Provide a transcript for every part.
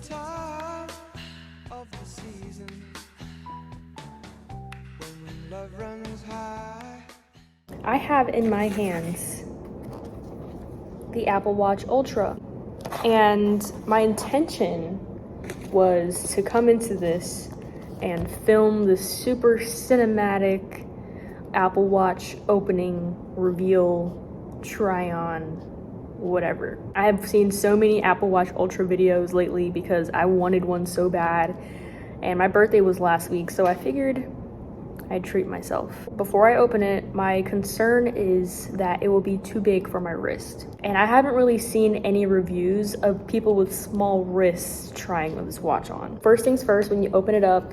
time of the season when love runs high. I have in my hands the Apple Watch Ultra, and my intention was to come into this and film this super cinematic Apple Watch opening, reveal, try on, whatever. I have seen so many Apple Watch Ultra videos lately because I wanted one so bad, and my birthday was last week, so I figured I'd treat myself. Before I open it, my concern is that it will be too big for my wrist. And I haven't really seen any reviews of people with small wrists trying this watch on. First things first, when you open it up,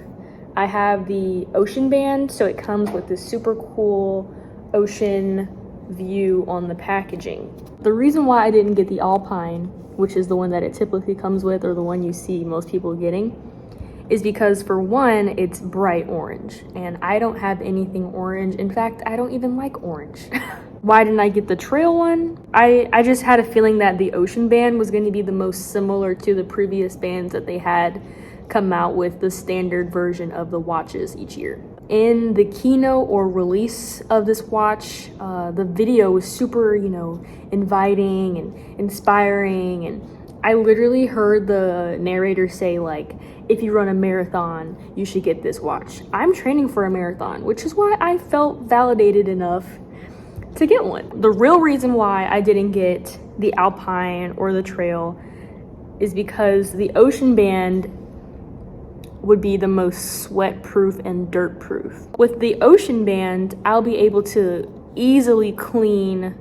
I have the ocean band, so it comes with this super cool ocean view on the packaging. The reason why I didn't get the Alpine, which is the one that it typically comes with, or the one you see most people getting, is because for one, it's bright orange, and I don't have anything orange. In fact, I don't even like orange. Why didn't I get the trail one? I just had a feeling that the ocean band was going to be the most similar to the previous bands that they had come out with the standard version of the watches each year. In the keynote or release of this watch, the video was super, inviting and inspiring, and I literally heard the narrator say, like, if you run a marathon, you should get this watch. I'm training for a marathon, which is why I felt validated enough to get one. The real reason why I didn't get the Alpine or the Trail is because the Ocean Band would be the most sweat-proof and dirt-proof. With the Ocean Band, I'll be able to easily clean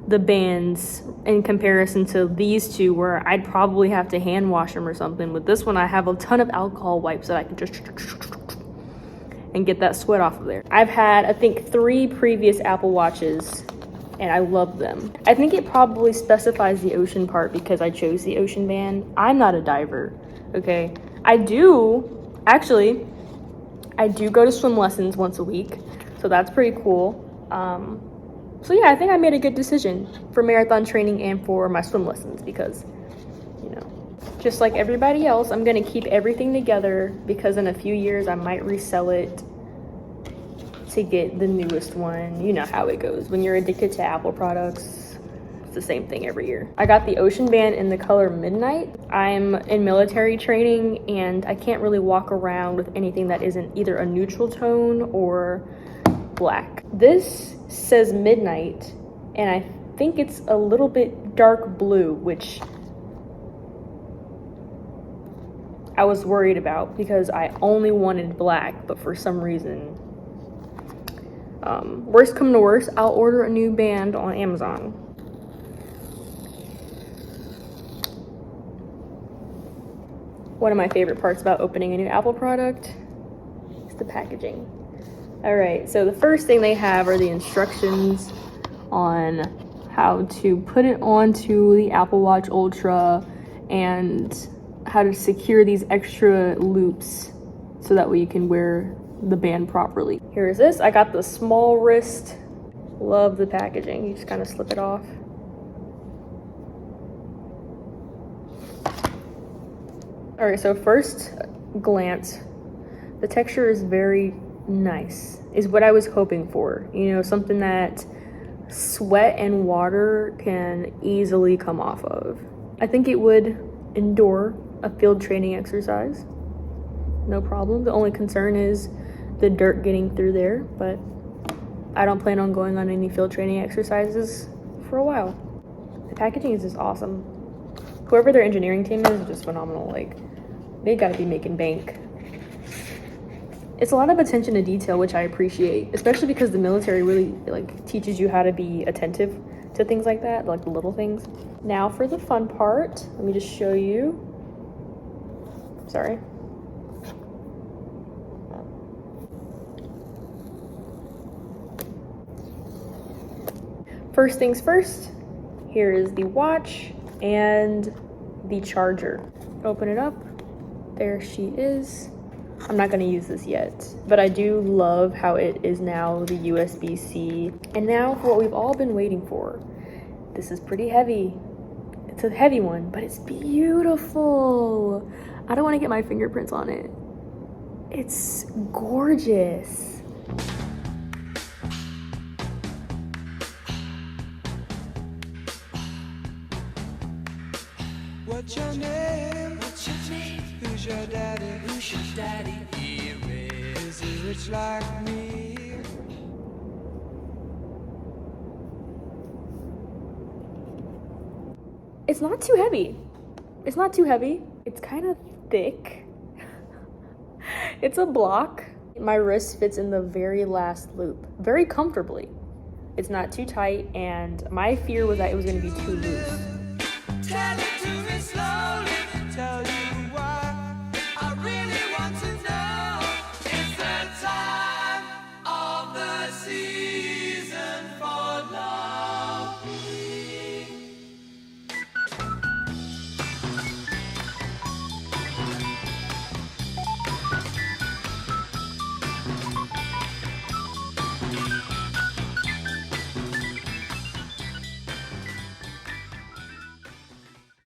the bands in comparison to these two, where I'd probably have to hand wash them or something. With this one, I have a ton of alcohol wipes that I can just and get that sweat off of there. I've had, I think, 3 previous Apple Watches, and I love them. I think it probably specifies the ocean part because I chose the Ocean Band. I'm not a diver, okay? I do go to swim lessons once a week, so that's pretty cool. So yeah, I think I made a good decision for marathon training and for my swim lessons because, just like everybody else, I'm gonna keep everything together because in a few years I might resell it to get the newest one. You know how it goes. When you're addicted to Apple products, it's the same thing every year. I got the Ocean Band in the color Midnight. I'm in military training and I can't really walk around with anything that isn't either a neutral tone or black. This says Midnight, and I think it's a little bit dark blue, which I was worried about because I only wanted black, but for some reason, worst come to worst, I'll order a new band on Amazon. One of my favorite parts about opening a new Apple product is the packaging. All right, so the first thing they have are the instructions on how to put it onto the Apple Watch Ultra and how to secure these extra loops so that way you can wear the band properly. Here's this. I got the small wrist. Love the packaging. You just kind of slip it off. All right, so first glance, the texture is very nice, is what I was hoping for. Something that sweat and water can easily come off of. I think it would endure a field training exercise, no problem. The only concern is the dirt getting through there, but I don't plan on going on any field training exercises for a while. The packaging is just awesome. Whoever their engineering team is just phenomenal. Like, they gotta be making bank. It's a lot of attention to detail, which I appreciate, especially because the military really teaches you how to be attentive to things like that, like the little things. Now for the fun part, let me just show you. Sorry. First things first, here is the watch and the charger. Open it up. There she is. I'm not going to use this yet, but I do love how it is now the USB-C. And now for what we've all been waiting for. This is pretty heavy. It's a heavy one, but it's beautiful. I don't want to get my fingerprints on it. It's gorgeous. What's your name? What's your name? Who's your daddy? Who's your daddy? Is he rich like me? It's not too heavy. It's not too heavy. It's kind of thick. It's a block. My wrist fits in the very last loop very comfortably. It's not too tight, and my fear was that it was going to be too loose. Tell it to me slowly. Tell you